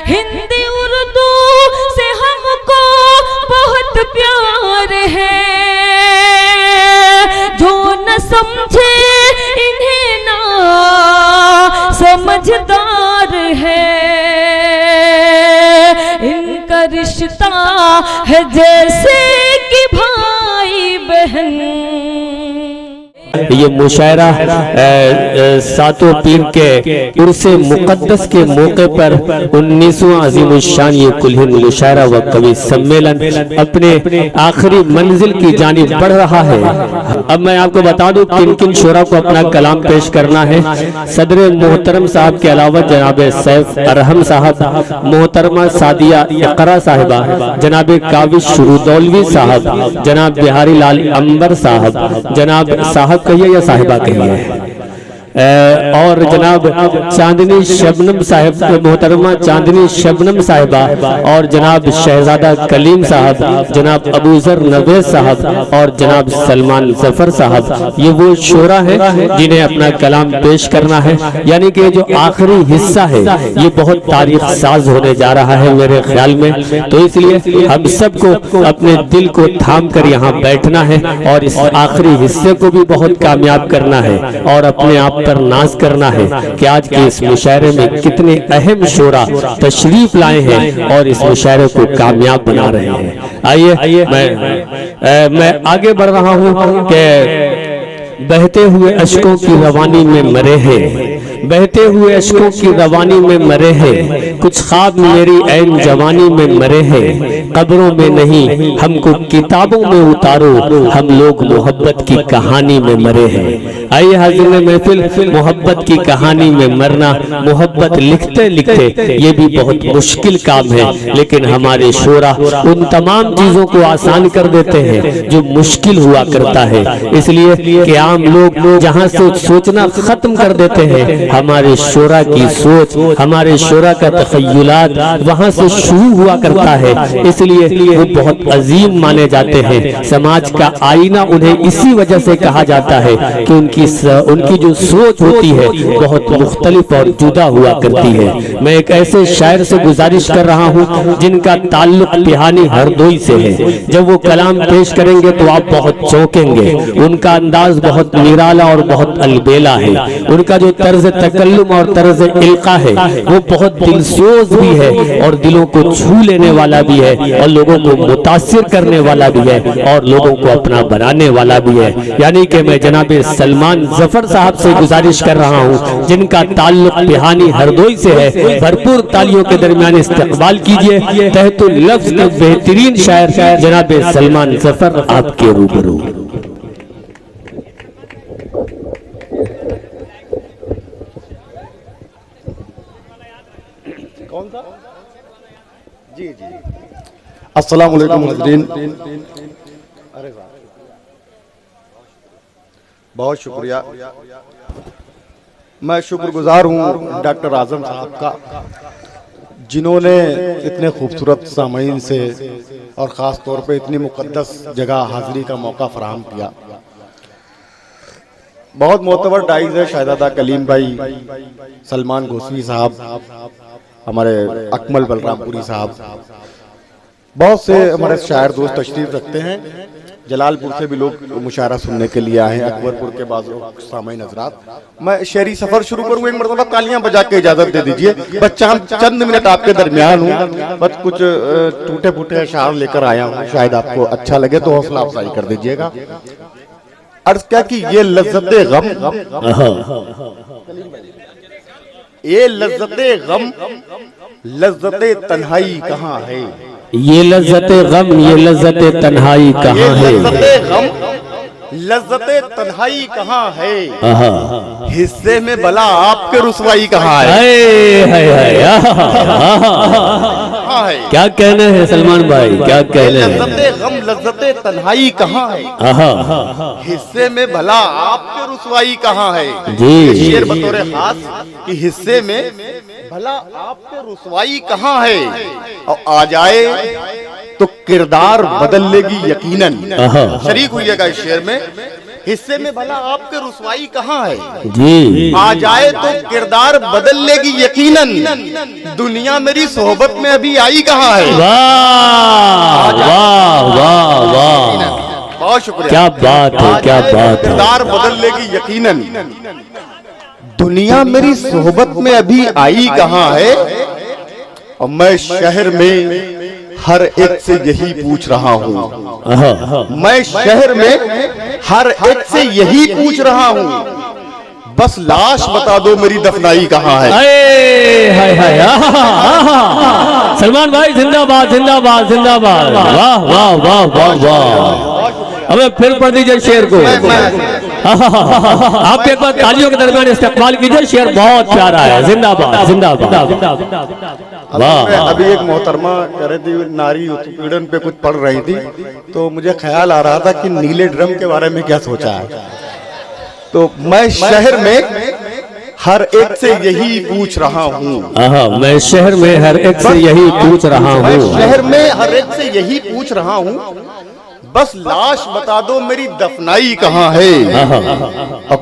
हिंदी उर्दू से हमको बहुत प्यार है, जो न समझे इन्हें ना समझदार है। इनका रिश्ता है जैसे कि भाई बहन। ये मुशायरा सातों पीर के उर्से मुक़द्दस के मौके पर 19वां अज़ीमुश्शान ये कुल-हिंद मुशायरा व कवि सम्मेलन अपने आखिरी मंजिल की जानिब बढ़ रहा है। अब मैं आपको बता दूं किन किन शोरा को अपना कलाम पेश करना है। सदर मोहतरम साहब के अलावा जनाब सैफ अरहम साहब, मोहतरमा सादिया इकरा साहिबा, जनाब काविश शुरुदौलवी साहब, जनाब बिहारी लाल अंबर साहब, जनाब साहब कहिए या साहिबा कहिए, और जनाब चांदनी शबनम साहिब, मोहतरमा चांदनी शबनम साहिबा, और जनाब शहजादा कलीम साहब, जनाब अबूजर नवेज साहब और जनाब सलमान जफर साहब। ये वो शोरा है जिन्हें अपना कलाम पेश करना है। यानी कि जो आखिरी हिस्सा है ये बहुत तारीख साज होने जा रहा है मेरे ख्याल में। तो इसलिए हम सबको अपने दिल को थाम कर यहाँ बैठना है और इस आखिरी हिस्से को भी बहुत कामयाब करना है और अपने आप पर नाज करना है कि आज के इस मुशायरे में कितने अहम शोरा तशरीफ लाए हैं और इस मुशायरे को कामयाब बना रहे हैं। आइए मैं आगे बढ़ रहा हूँ कि बहते हुए अश्कों की रवानी में मरे हैं, बहते हुए अश्कों की रवानी में मरे हैं, कुछ ख्वाब मेरी ऐन जवानी में मरे हैं, कब्रों में नहीं हमको किताबों में उतारो, हम लोग मोहब्बत की कहानी में मरे हैं। आइए हाज़िर महफिल, मोहब्बत की कहानी में मरना, मोहब्बत लिखते लिखते ये भी बहुत मुश्किल काम है, लेकिन हमारे शोरा उन तमाम चीजों को आसान कर देते हैं जो मुश्किल हुआ करता है। इसलिए कि आम लोग जहाँ से सोचना खत्म कर देते हैं, हमारे शोरा की सोच, हमारे शोरा का तख़य्युलात वहाँ से शुरू हुआ करता है। इसलिए वो बहुत अजीम माने जाते हैं। समाज का आईना उन्हें इसी वजह से कहा जाता है कि उनकी जो सोच होती है बहुत मुख्तलिफ और जुदा हुआ करती है। मैं एक ऐसे शायर से गुजारिश कर रहा हूँ जिनका ताल्लुक तिहानी हरदोई से है। जब वो कलाम पेश करेंगे तो आप बहुत चौंकेंगे। उनका अंदाज बहुत निराला और बहुत अलबेला है। उनका जो तर्ज तकल्लुम और तर्ज इल्का है वो बहुत दिलसोज भी है और दिलों को छू लेने वाला भी है और लोगों को मुतासिर करने वाला भी है और लोगों को अपना बनाने वाला भी है। यानी कि मैं जनाब सलमान जफर साहब से गुजारिश कर रहा हूँ जिनका ताल्लुक तिहानी हरदोई से है। भरपूर तालियों के दरमियान इस्तकबाल कीजिए तहतुल लफ्ज़ के बेहतरीन शायर जनाब सलमान जफर आपके रूबरू। कौन था? जी जी, अस्सलाम वालेकुम हज़रीन। अरे वाह, बहुत शुक्रिया। मैं शुक्रगुजार हूँ डॉक्टर आज़म साहब का जिन्होंने इतने खूबसूरत सामईन से और ख़ास तौर पे इतनी मुक़द्दस जगह हाज़िरी का मौका फराहम किया। बहुत मोतबर डाइज है शहजादा कलीम भाई, सलमान घोसवी साहब, हमारे अकमल बलरामपुरी साहब, बहुत से हमारे शायर दोस्त तशरीफ रखते हैं। जलालपुर से भी लोग मुशायरा सुनने के लिए आए हैं, अकबरपुर के बाद सामईन हज़रात। मैं शेरी सफ़र शुरू करूँ, एक मरतबा तालियां बजा के इजाज़त दे दीजिए। बच्चा हम चंद मिनट आपके दरमियान हूँ, बस कुछ टूटे फूटे अशार लेकर आया हूँ, शायद आपको अच्छा लगे तो हौसला अफजाई कर दीजिएगा। अर्ज़ क्या कि ये लज़्ज़ते गम, ये लज़्ज़ते गम, लज़्ज़ते तन्हाई कहाँ है? ये लज़्ज़ते गम, ये लज़्ज़ते तन्हाई कहाँ है? लज़्ज़ते गम, लज़्ज़ते तन्हाई कहाँ है? हिस्से में भला आपके रुसवाई कहाँ है? क्या कहना है सलमान भाई, क्या कहना है? लज़्ज़ते गम, लज़्ज़ते तन्हाई कहाँ है? हिस्से में भला आपके रुसवाई कहाँ है? जी, शेर बतौर खास कि हिस्से में भला आपके रुसवाई कहाँ है? और आ जाए तो किरदार बदल लेगी यकीनन। शरीक हुईएगा इस शेर में हिस्से में भला आपके रुसवाई कहाँ है? जी आ जाए तो किरदार बदल लेगी यकीनन, दुनिया मेरी सोहबत में अभी आई कहाँ है? वाह वाह वाह वाह, बहुत शुक्रिया। क्या बात है, क्या बात है। किरदार बदल लेगी यकीनन, दुनिया मेरी सोहबत में अभी आई कहाँ है? और मैं शहर में हर एक से यही पूछ रहा हूँ, मैं शहर में हर एक से यही पूछ रहा हूँ, बस लाश बता दो मेरी दफनाई कहाँ है? हाय हाय, सलमान भाई जिंदाबाद जिंदाबाद जिंदाबाद, वाह वाह वाह वाह वाह। हमें फिर पढ़ दीजिए शेर को। आप एक बार तालियों के दरमियान इस्तेमाल कीजिए, शेर बहुत प्यारा है। जिंदाबाद जिंदाबाद। वाह। अभी एक मोहतरमा कह रही थी नारी उत्पीड़न पे कुछ पढ़ रही थी, तो मुझे ख्याल आ रहा था कि नीले ड्रम के बारे में क्या सोचा है। तो मैं शहर में हर एक से यही पूछ रहा हूँ, मैं शहर में हर एक से यही पूछ रहा हूँ, मैं शहर में हर एक से यही पूछ रहा हूँ, बस लाश बता दो मेरी दफनाई कहाँ है? अब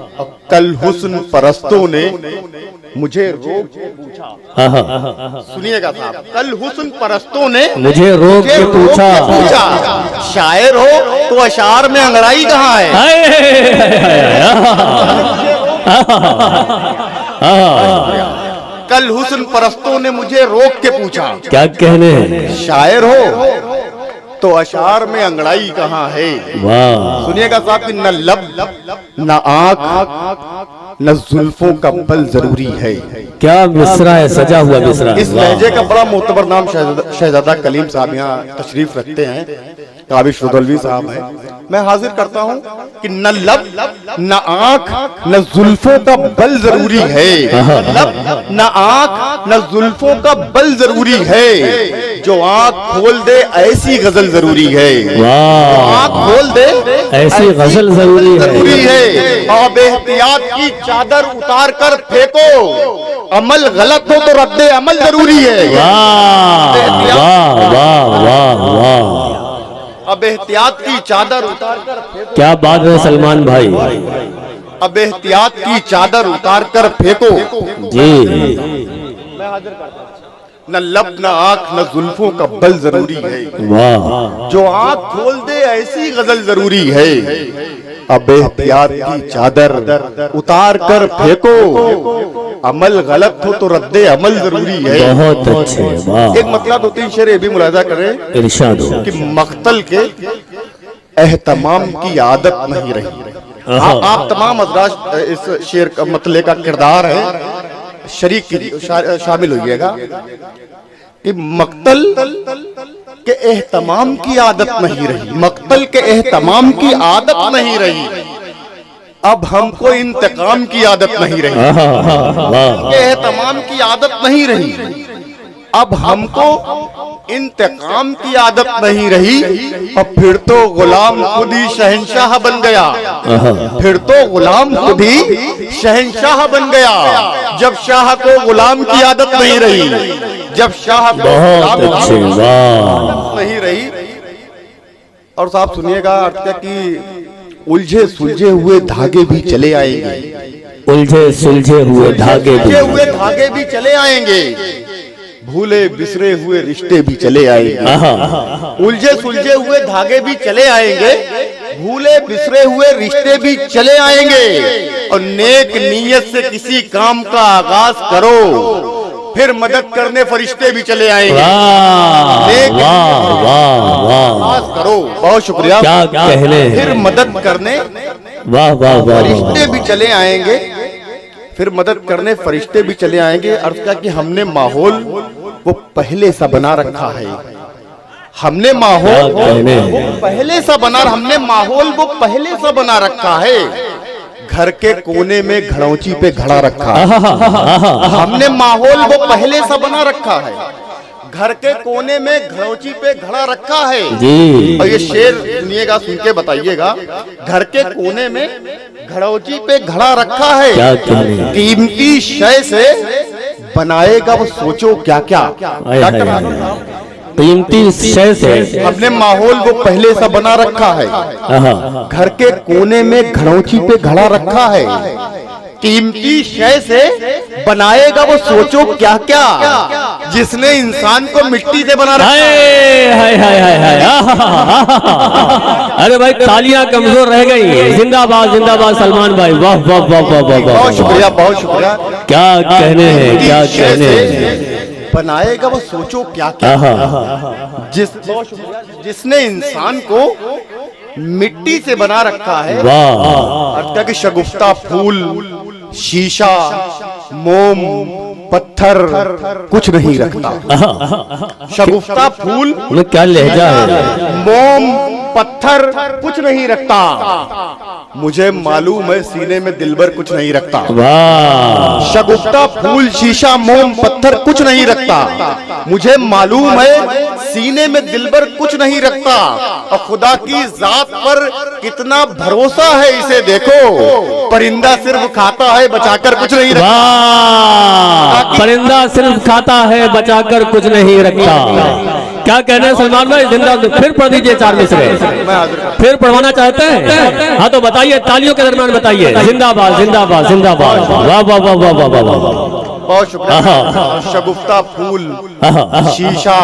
कल हुस्न परस्तों ने मुझे रोक के पूछा, सुनिएगा साहब, कल हुस्न परस्तों ने मुझे रोक के पूछा, शायर हो तो अशार में अंगड़ाई कहाँ है? कल हुस्न परस्तों ने मुझे रोक के पूछा, क्या कहने हैं? शायर हो तो अशार में अंगड़ाई कहाँ है? वाह। सुनिएगा साहब कि न लब न आँख न जुल्फों का बल जरूरी है। क्या मिसरा है, सजा हुआ मिसरा। इस लहजे का बड़ा मोतबर नाम शहजादा कलीम साहब यहाँ तशरीफ रखते हैं, काबिश रुदलवी साहब है। मैं हाजिर करता हूँ कि न लब न आँख न जुल्फों का बल जरूरी है, लब न आँख न जुल्फों का बल जरूरी है, जो आँख खोल दे ऐसी गजल जरूरी है। आँख खोल दे ऐसी गजल जरूरी है। अब एहतियात की चादर उतार कर फेंको, अमल गलत हो तो रद्दे अमल जरूरी है। वाह वाह वाह वाह वाह। अब एहतियात की चादर उतार कर फेंको, क्या बात है सलमान भाई। अब एहतियात की चादर उतार कर फेंको जी। मैं हाजिर करता हूं, न लब न आँख न जुल्फों का बल जरूरी है, वाह। जो आँख खोल दे ऐसी गजल जरूरी है। अब एहतियात की चादर उतार कर फेंको, अमल गलत हो तो रद्दे अमल जरूरी है। बहुत अच्छे, वाह। एक मतलब दो तीन शेर ये भी मुलाजा करें, इरशाद हो कि मख्तल के एहतमाम की आदत नहीं रही। आप तमाम हज़रात इस शेर का मतले का किरदार है, शरीक कीजिए, शामिल होइएगा कि मख्तल के एहतमाम की आदत नहीं रही, मख्तल के एहतमाम की आदत नहीं रही, अब हमको इंतकाम की आदत नहीं रही, के एहतमाम की आदत नहीं रही, अब हमको इंतकाम की आदत नहीं रही। और फिर तो गुलाम खुद ही शहंशाह बन गया, फिर तो गुलाम खुद ही शहंशाह बन गया, जब शाह को गुलाम की आदत नहीं रही, जब शाह को गुलाम की आदत नहीं रही। और साहब सुनिएगा अर्थ क्या कि उलझे सुलझे हुए धागे भी चले आएंगे, उलझे सुलझे हुए धागे भी चले आएंगे, भूले बिसरे हुए रिश्ते भी चले आएंगे। उलझे सुलझे हुए धागे भी चले आएंगे, भूले बिसरे हुए रिश्ते भी चले आएंगे। और नेक नीयत से किसी काम का आगाज करो, फिर मदद करने फरिश्ते भी चले आएंगे। आगाज करो, बहुत शुक्रिया। क्या कहने, फिर मदद करने वाह वाह वाह, फरिश्ते भी चले आएंगे, फिर मदद करने फरिश्ते भी चले आएंगे। अर्थ क्या कि हमने माहौल वो पहले सा बना रखा है, हमने माहौल वो पहले सा बना, हमने माहौल वो पहले सा बना रखा है। घर के कोने में घड़ौची पे घड़ा रखा है, हमने माहौल वो पहले सा बना रखा है, घर के कोने में घड़ौची पे घड़ा रखा है जी। और ये शेर सुनिएगा, सुन के बताइएगा, घर के कोने में घड़ौची पे घड़ा रखा है, कीमती शय से बनाएगा वो सोचो क्या क्या, क्या कीमती शय से हमने माहौल वो पहले सा बना रखा है। घर के कोने में घड़ौची पे घड़ा रखा है। कीमती शय से बनाएगा वो सोचो क्या क्या, जिसने इंसान को मिट्टी से बना रखा है। अरे भाई तालियां कमजोर रह गई। जिंदाबाद जिंदाबाद सलमान भाई, वाह वाह वाह वाह वाह वाह। बहुत शुक्रिया बहुत शुक्रिया। क्या कहने हैं, क्या कहने हैं। बनाएगा वो सोचो क्या क्या, जिसने इंसान को मिट्टी से बना रखा है। अर्थ कि शगुफ्ता फूल, शीशा, मोम, पत्थर कुछ नहीं रखता। शगुफ्ता फूल में क्या लहजा है, मोम पत्थर कुछ नहीं रखता। मुझे मालूम है सीने में दिलबर कुछ नहीं रखता। शगुफ्ता फूल, शीशा, मोम, पत्थर कुछ नहीं रखता। मुझे मालूम है सीने में दिलबर कुछ नहीं रखता। और खुदा की जात पर कितना भरोसा है इसे देखो। परिंदा सिर्फ खाता है, बचाकर कुछ नहीं रखता। परिंदा सिर्फ खाता है, बचाकर कुछ नहीं रखता। क्या कहना है सलमान भाई, जिंदा फिर पढ़ दीजिए 4 मिसरे। फिर पढ़वाना चाहते हैं? हाँ तो बताइए, तालियों के दरमियान बताइए। जिंदाबाद जिंदाबाद जिंदाबाद, वाह वाह वाह वाह वाह वाह। बहुत शुक्रिया। शगुफ्ता फूल, शीशा,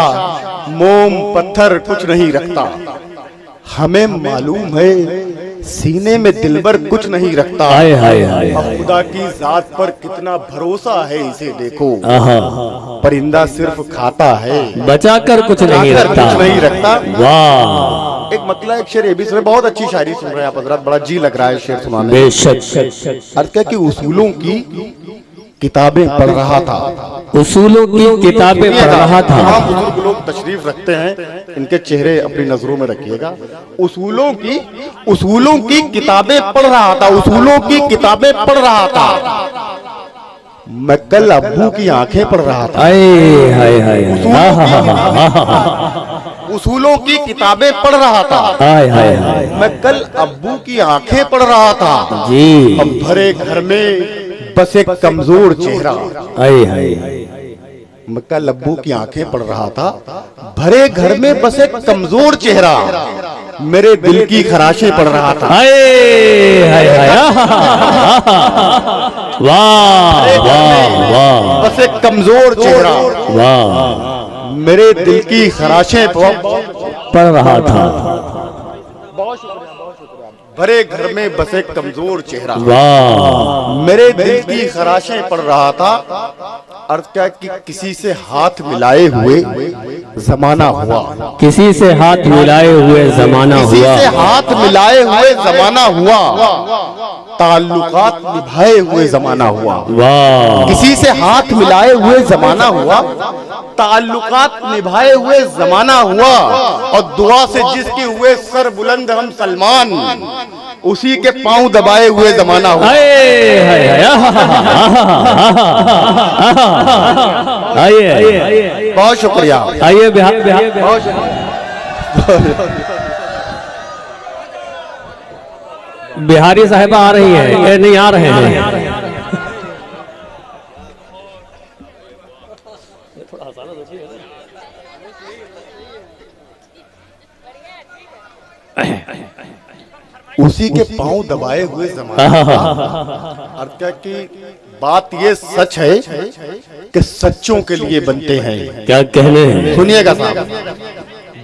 मोम, पत्थर कुछ नहीं रखता। हमें मालूम है सीने में दिलबर कुछ नहीं रखता। हाय हाय हाय। अब खुदा की जात पर कितना भरोसा है इसे देखो। परिंदा सिर्फ खाता है, बचाकर कुछ नहीं रखता। कुछ नहीं रखता। वाह। एक मतलब एक शेर ये भी सुने, बहुत अच्छी शायरी सुन रहे हैं आप हजरत, बड़ा जी लग रहा है शेर सुनाने। बेशक। अर्थ क्या कि उसूलों की किताबें पढ़ रहा था। उसूलों की किताबें पढ़ रहा था। तमाम बुजुर्ग लोग तशरीफ रखते हैं, इनके चेहरे अपनी नजरों में रखिएगा। उसूलों की किताबें पढ़ रहा था। उसूलों की किताबें पढ़ रहा था। मैं कल अब्बू की आंखें पढ़ रहा था। हाय हाय। उसूलों की किताबें पढ़ रहा था। हाय हाय। मैं कल अब्बू की आंखें पढ़ रहा था। जी। अब भरे घर में बस एक कमजोर चेहरा। मैं कल अब्बू की आंखें पढ़ रहा था। भरे घर में बस एक कमजोर चेहरा मेरे दिल की खराशें पढ़ रहा था। वाह वाह वाह। बस एक कमजोर चेहरा वाह मेरे दिल की खराशें पढ़ रहा था। भरे घर में बस एक कमजोर चेहरा वाह मेरे दिल की खराशें पढ़ रहा था। अर्थ क्या कि किसी से हाथ मिलाए हुए जमाना हुआ। किसी से हाथ मिलाए हुए जमाना हुआ। किसी से हाथ मिलाए हुए जमाना हुआ। ताल्लुकात निभाए हुए जमाना हुआ। वाह। किसी से हाथ मिलाए हुए जमाना हुआ। ताल्लुकात निभाए हुए जमाना हुआ। और दुआ से जिसके हुए सर बुलंद हम सलमान, उसी के पांव दबाए हुए जमाना हुआ। आइए बहुत शुक्रिया। आइए बिहार बिहारी साहिबा आ रही है, नहीं आ रहे हैं। उसी के पांव दबाए हुए जमाना। अर्थ क्या कि बात ये सच है कि सच्चों के लिए बनते हैं। क्या कहने हैं? सुनिएगा साहब,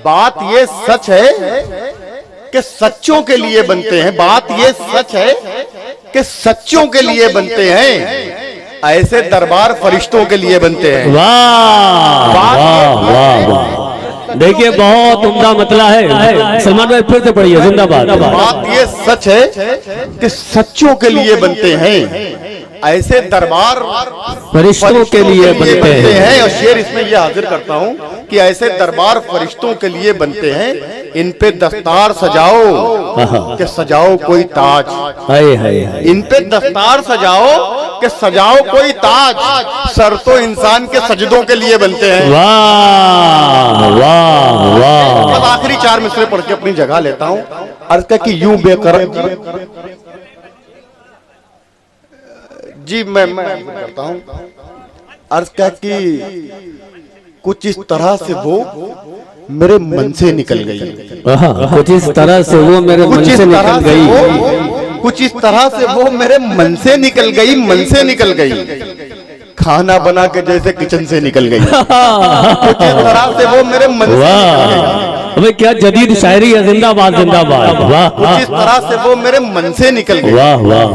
बात ये सच है कि सच्चों के लिए बनते हैं। बात ये सच है कि सच्चों के लिए बनते हैं। ऐसे दरबार फरिश्तों के लिए बनते हैं। वाह वाह वाह वाह। देखिए बहुत उम्दा मतला है। सलमान भाई फिर से पढ़िए। जिंदाबाद। बात ये सच है कि सच्चों के लिए बनते हैं। ऐसे दरबार फरिश्तों के लिए बनते हैं। और शेर इसमें ये हाजिर करता हूँ कि ऐसे दरबार फरिश्तों के लिए बनते हैं। इन पे दस्तार सजाओ कि सजाओ कोई ताज। इन पे दस्तार सजाओ कि सजाओ कोई ताज। सर तो इंसान के सजदों के लिए बनते हैं। वाह वाह वाह। अब आखिरी 4 मिसरे पढ़ के अपनी जगह लेता हूँ। अर्ज का कि यूं बेकरार जी मैं करता हूँ। अर्ज क्या कि कुछ इस तरह से वो मेरे मन से निकल गई, कुछ इस तरह से वो मेरे मन से निकल गई, कुछ इस तरह से वो मेरे मन से निकल गई, मन से निकल गई, खाना बना के जैसे किचन से निकल गई। कुछ इस तरह से वो मेरे मन से निकल गई। अबे क्या जदीद शायरी है, जिंदाबाद जिंदाबाद। वाह, कुछ इस तरह से वो मेरे मन से निकल गई। वाह वाह,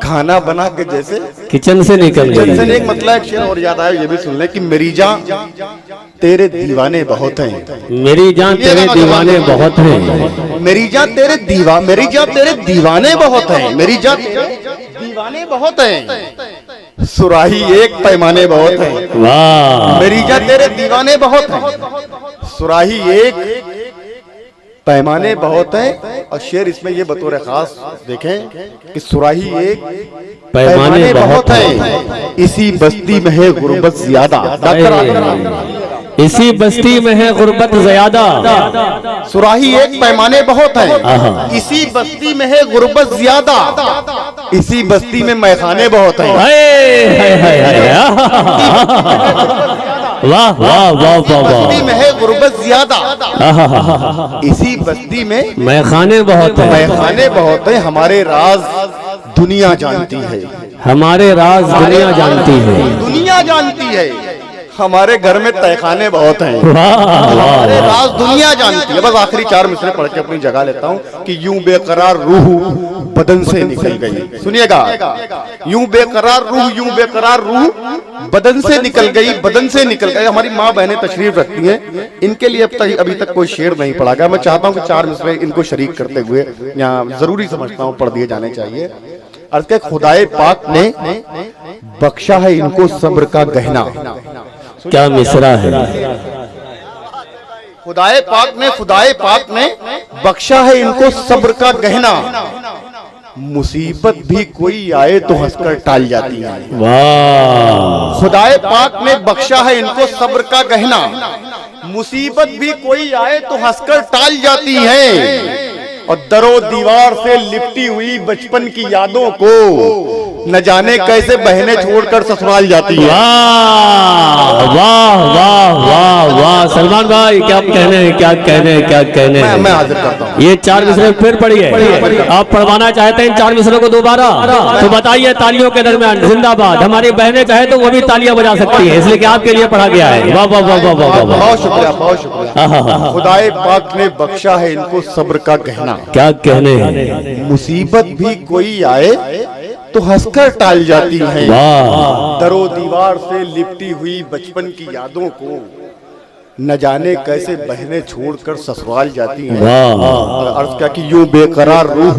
खाना बना के जैसे किचन से निकल गई। किचन से एक मतलब एक शेर और याद आया, ये भी सुन ले कि मेरी जान तेरे दीवाने बहुत हैं, मेरी जान तेरे दीवाने बहुत हैं, मेरी जान तेरे मेरी जान तेरे दीवाने बहुत हैं, मेरी जान तेरे दीवाने बहुत हैं, सुराही एक पैमाने बहुत हैं। वाह, मेरी जान तेरे दीवाने बहुत हैं, सुराही एक पैमाने बहुत हैं। और शेर इसमें ये बतौर खास देखें कि सुराही एक पैमाने बहुत हैं, इसी बस्ती में है गुर्बत ज्यादा। इसी बस्ती में है गुर्बत ज्यादा, सुराही एक पैमाने बहुत हैं, इसी बस्ती में है गुर्बत ज्यादा, इसी बस्ती में मैखाने बहुत हैं। वाह वाह वाह वाह, बस्ती में है गुर्बत ज्यादा, इसी बस्ती में मैखाने बहुत हैं, मैखाने बहुत हैं। हमारे राज दुनिया जानती है, हमारे राज दुनिया जानती है, दुनिया जानती है। हमारे घर में तहखाने बहुत हैं, हमारे राज दुनिया जानती है। बस आखिरी 4 मिसरे पढ़ के अपनी जगह लेता हूँ कि यूं बेकरार रूह बदन से निकल गई। सुनिएगा, यूं बेकरार रूह बदन से निकल गई, बदन से निकल गई। हमारी माँ बहनें तशरीफ रखती हैं, इनके लिए अभी तक कोई शेर नहीं पढ़ा गया। मैं चाहता हूँ कि 4 मिसरे इनको शरीक करते हुए यहाँ जरूरी समझता हूँ पढ़ दिए जाने चाहिए। अर्ज के खुदाए पाक ने बख्शा है इनको सब्र का गहना। क्या मिसरा है, खुदाए पाक ने बख्शा है इनको सब्र का गहना, मुसीबत भी कोई आए तो हंसकर टाल जाती है। वाह, खुदाए पाक ने बख्शा है इनको सब्र का गहना, मुसीबत भी कोई आए तो हंसकर टाल जाती है। और दरो दीवार से लिपटी हुई बचपन की यादों को न जाने कैसे बहनें छोड़कर ससुराल जाती है। वाह वाह वाह वाह वाह, सलमान भाई क्या कहने हैं, क्या कहने हैं, क्या कहने हैं। मैं हाजिर करता हूँ। ये 4 मिसरे फिर पढ़िए। आप पढ़वाना चाहते हैं इन 4 मिसरों को दोबारा तो बताइए तालियों के दरमियान जिंदाबाद। हमारी बहनें चाहे तो वो भी तालियां बजा सकती है, इसलिए कि आपके लिए पढ़ा गया है। वाह वाह वाह वाह वाह, बहुत शुक्रिया, बहुत शुक्रिया। खुदाए पाक ने बख्शा है इनको सब्र का गहना। क्या कहने हैं, मुसीबत भी कोई आए तो हंसकर टाल जाती है, दरो दीवार से लिपटी हुई बचपन की यादों को न जाने कैसे बहनें छोड़कर ससुराल जाती हैं। अर्ज क्या कि यूं बेकरार रूह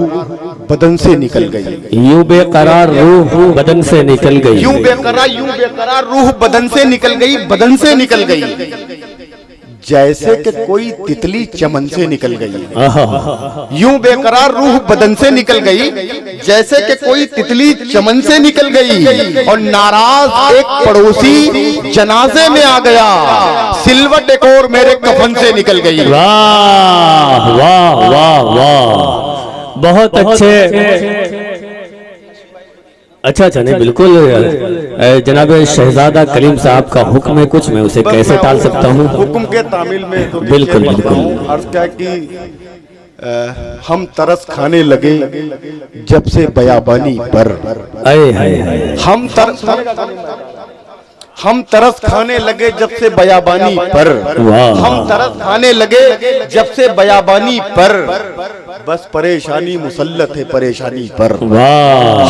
बदन से निकल गई, यूं बेकरार रूह बदन से निकल गई, यूं बेकरार रूह बदन से निकल गई, बदन से निकल गई, जैसे कि कोई तितली चमन से निकल गई। यूं बेकरार रूह बदन से निकल गई, जैसे कि कोई तितली चमन से निकल गई। और नाराज एक पड़ोसी जनाजे में आ गया, सिलवट एक और मेरे कफन से निकल गई। वाह वाह वाह वाह, बहुत अच्छे। अच्छा नहीं, बिल्कुल जनाब शहजादा कलीम साहब का हुक्म है कुछ, मैं उसे कैसे टाल सकता हूँ। हुक्म के तामिल में तो बिल्कुल बिल्कुल। अर्ज क्या कि हम तरस खाने लगे जब से बयाबानी पर, हम तरस खाने लगे जब से बयाबानी पर, हम तरस खाने लगे जब से बयाबानी पर, बस परेशानी मुसल्लत है परेशानी पर।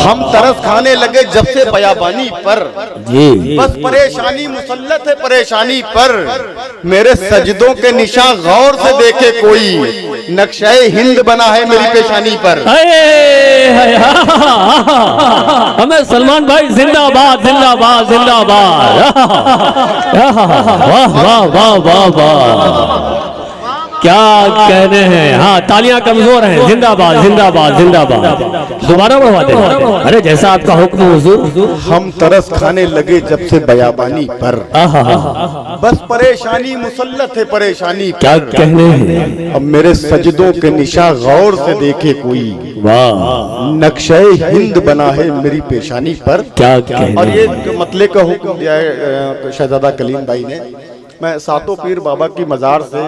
हम तरस खाने लगे जब से बयाबानी पर, बस परेशानी मुसल्लत है परेशानी पर। मेरे सजदों के निशान गौर से देखे कोई, नक्शे हिंद बना है मेरी पेशानी पर। हमें सलमान भाई जिंदाबाद जिंदाबाद जिंदाबाद। वाह वाह वाह वाह वाह, क्या कहने हैं। हाँ, तालियां कमजोर हैं। जिंदाबाद जिंदाबाद जिंदाबाद। दोबारा बढ़वा दे। अरे जैसा आपका हुक्म हुजूर। हम तरस खाने लगे जब से बयाबानी पर, बस परेशानी मुसल्लत है परेशानी पर। क्या कहने हैं। अब मेरे सजदों के निशा गौर से देखे कोई, वाह, नक्शे हिंद बना है मेरी पेशानी पर। क्या कहने। और ये मतले का हुक्म दिया है शहजादा कलीम भाई ने मैं सातों पीर बाबा की मज़ार से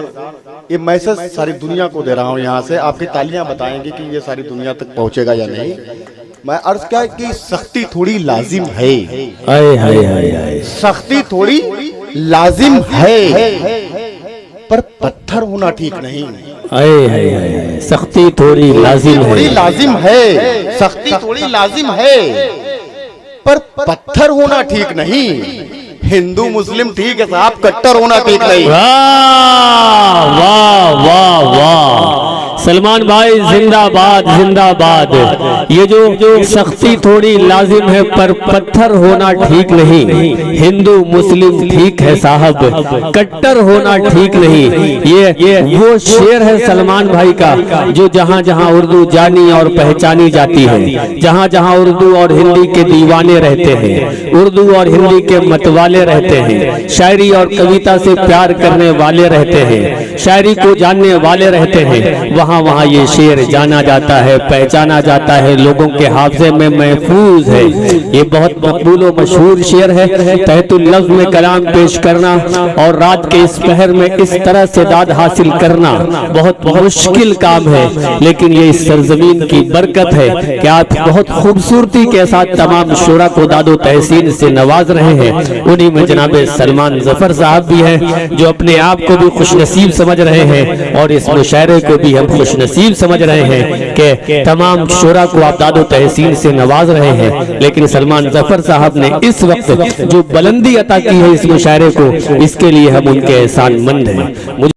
ये मैसेज सारी दुनिया को दे रहा हूँ। यहाँ से आपकी तालियां बताएंगी कि ये सारी दुनिया तक पहुँचेगा या नहीं। मैं अर्ज क्या है कि सख्ती थोड़ी लाजिम है, सख्ती थोड़ी लाजिम है, पर पत्थर होना ठीक नहीं। सख्ती थोड़ी लाजिम है, सख्ती थोड़ी लाजिम है, पर पत्थर होना ठीक नहीं। हिंदू मुस्लिम ठीक है साहब, कट्टर होना ठीक नहीं। वाह वाह वाह वाह, सलमान भाई जिंदाबाद जिंदाबाद। ये जो सख्ती थोड़ी लाजिम है पर पत्थर होना ठीक नहीं, हिंदू मुस्लिम ठीक है साहब, कट्टर होना ठीक नहीं। ये वो शेर है सलमान भाई का जो जहाँ जहाँ उर्दू जानी और पहचानी जाती है, जहाँ जहाँ उर्दू और हिंदी के दीवाने रहते हैं, उर्दू और हिंदी के मतवाले रहते हैं, शायरी और कविता से प्यार करने वाले रहते हैं, शायरी को जानने वाले रहते हैं, वहाँ वहाँ ये शेर जाना जाता है, पहचाना जाता है, लोगों के हाफजे में महफूज है। ये बहुत मकबूल और मशहूर शेर है। तहतुल लफ्ज़ में कलाम पेश करना और रात के इस पहर में इस तरह से दाद हासिल करना बहुत मुश्किल काम है, लेकिन ये इस सरजमीन की बरकत है कि आप बहुत खूबसूरती के साथ तमाम शुरा को दादो तहसीन से नवाज रहे हैं। उन्हीं में जनाब सलमान ज़फर साहब भी हैं जो अपने आप को भी खुशनसीब समझ रहे हैं और इस मुशायरे को भी हम खुशनसीब समझ रहे हैं कि तमाम शुरा को आप दादो तहसीन से नवाज रहे हैं। लेकिन सलमान ज़फर साहब ने इस वक्त जो बुलंदी अता की है इस मुशायरे को, इसके लिए हम उनके एहसानमंद हैं।